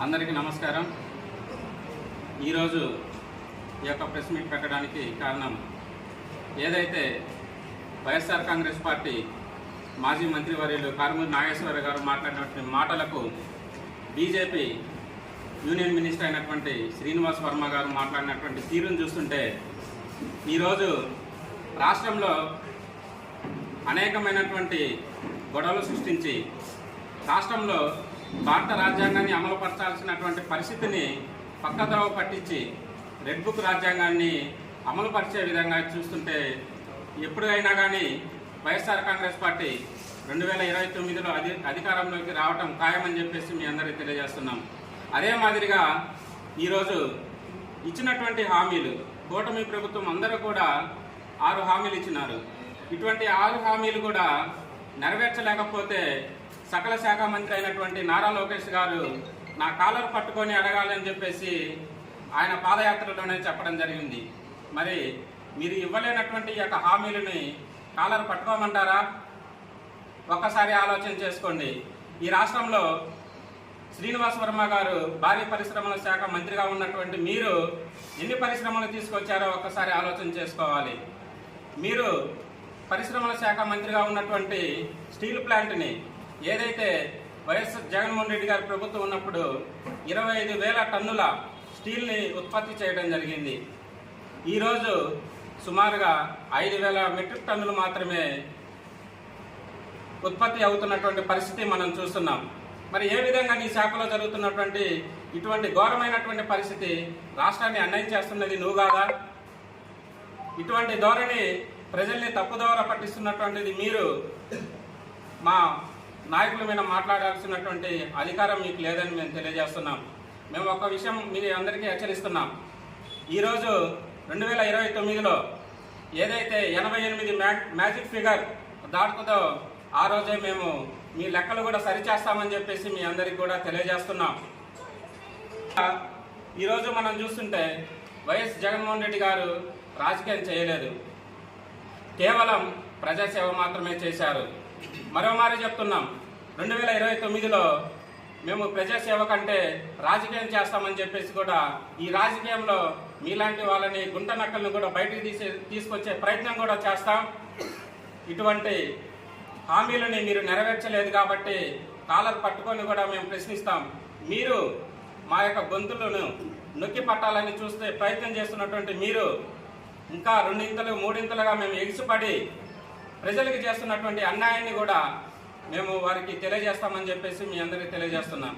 అందరికీ నమస్కారం. ఈరోజు ఈ యొక్క ప్రెస్ మీట్ పెట్టడానికి కారణం ఏదైతే వైఎస్ఆర్ కాంగ్రెస్ పార్టీ మాజీ మంత్రివర్యులు కారుమూరి నాగేశ్వర గారు మాట్లాడినటువంటి మాటలకు బీజేపీ యూనియన్ మినిస్టర్ అయినటువంటి శ్రీనివాస్ వర్మ గారు మాట్లాడినటువంటి తీరును చూస్తుంటే ఈరోజు రాష్ట్రంలో అనేకమైనటువంటి గొడవలు సృష్టించి రాష్ట్రంలో భారత రాజ్యాంగాన్ని అమలుపరచాల్సినటువంటి పరిస్థితిని పక్కదోవ పట్టించి రెడ్ బుక్ రాజ్యాంగాన్ని అమలుపరిచే విధంగా చూస్తుంటే ఎప్పుడైనా కానీ వైఎస్ఆర్ కాంగ్రెస్ పార్టీ 2029లో అధికారంలోకి రావటం ఖాయమని చెప్పేసి మీ అందరికీ తెలియజేస్తున్నాం. అదే మాదిరిగా ఈరోజు ఇచ్చినటువంటి హామీలు కూటమి ప్రభుత్వం అందరూ కూడా 6 హామీలు ఇచ్చినారు. ఇటువంటి 6 హామీలు కూడా నెరవేర్చలేకపోతే సకల శాఖ మంత్రి అయినటువంటి నారా లోకేష్ గారు నా కాలర్ పట్టుకొని అడగాలని చెప్పేసి ఆయన పాదయాత్రలోనే చెప్పడం జరిగింది. మరి మీరు ఇవ్వలేనటువంటి ఈ యొక్క హామీలని కాలర్ పట్టుకోమంటారా? ఒక్కసారి ఆలోచన చేసుకోండి. ఈ రాష్ట్రంలో శ్రీనివాస్ వర్మ గారు భారీ పరిశ్రమల శాఖ మంత్రిగా ఉన్నటువంటి మీరు ఎన్ని పరిశ్రమలు తీసుకొచ్చారో ఒక్కసారి ఆలోచన చేసుకోవాలి. మీరు పరిశ్రమల శాఖ మంత్రిగా ఉన్నటువంటి స్టీల్ ప్లాంట్ని ఏదైతే వైఎస్ జగన్మోహన్ రెడ్డి గారి ప్రభుత్వం ఉన్నప్పుడు 25,000 టన్నుల స్టీల్ని ఉత్పత్తి చేయడం జరిగింది. ఈరోజు సుమారుగా 5,000 మెట్రిక్ టన్నులు మాత్రమే ఉత్పత్తి అవుతున్నటువంటి పరిస్థితి మనం చూస్తున్నాం. మరి ఏ విధంగా నీ శాఖలో జరుగుతున్నటువంటి ఇటువంటి ఘోరమైనటువంటి పరిస్థితి రాష్ట్రాన్ని అన్యాయం చేస్తున్నది నువ్వు కాదా? ఇటువంటి ధోరణి ప్రజల్ని తప్పుదోవ పట్టిస్తున్నటువంటిది మీరు. మా నాయకుల మీద మాట్లాడాల్సినటువంటి అధికారం మీకు లేదని మేము తెలియజేస్తున్నాం. మేము ఒక విషయం మీ అందరికీ హెచ్చరిస్తున్నాం. ఈరోజు 2029లో ఏదైతే 88 మ్యాజిక్ ఫిగర్ దాటుతుందో ఆ రోజే మేము మీ లెక్కలు కూడా సరిచేస్తామని చెప్పేసి మీ అందరికీ కూడా తెలియజేస్తున్నాం. ఈరోజు మనం చూస్తుంటే వైఎస్ జగన్మోహన్ రెడ్డి గారు రాజకీయం చేయలేదు, కేవలం ప్రజాసేవ మాత్రమే చేశారు. మరోమారి చెప్తున్నాం, 2029లో మేము ప్రజాసేవ కంటే రాజకీయం చేస్తామని చెప్పేసి కూడా ఈ రాజకీయంలో మీలాంటి వాళ్ళని గుంట నక్కలను కూడా బయటికి తీసుకొచ్చే ప్రయత్నం కూడా చేస్తాం. ఇటువంటి హామీలని మీరు నెరవేర్చలేదు కాబట్టి కాలర్ పట్టుకొని కూడా మేము ప్రశ్నిస్తాం. మీరు మా యొక్క గొంతులను నొక్కి పట్టాలని చూస్తే ప్రయత్నం చేస్తున్నటువంటి మీరు ఇంకా 2 3 మేము ఎగిసిపడి ప్రజలకు చేస్తున్నటువంటి అన్యాయాన్ని కూడా మేము వారికి తెలియజేస్తామని చెప్పేసి మీ అందరికీ తెలియజేస్తున్నాం.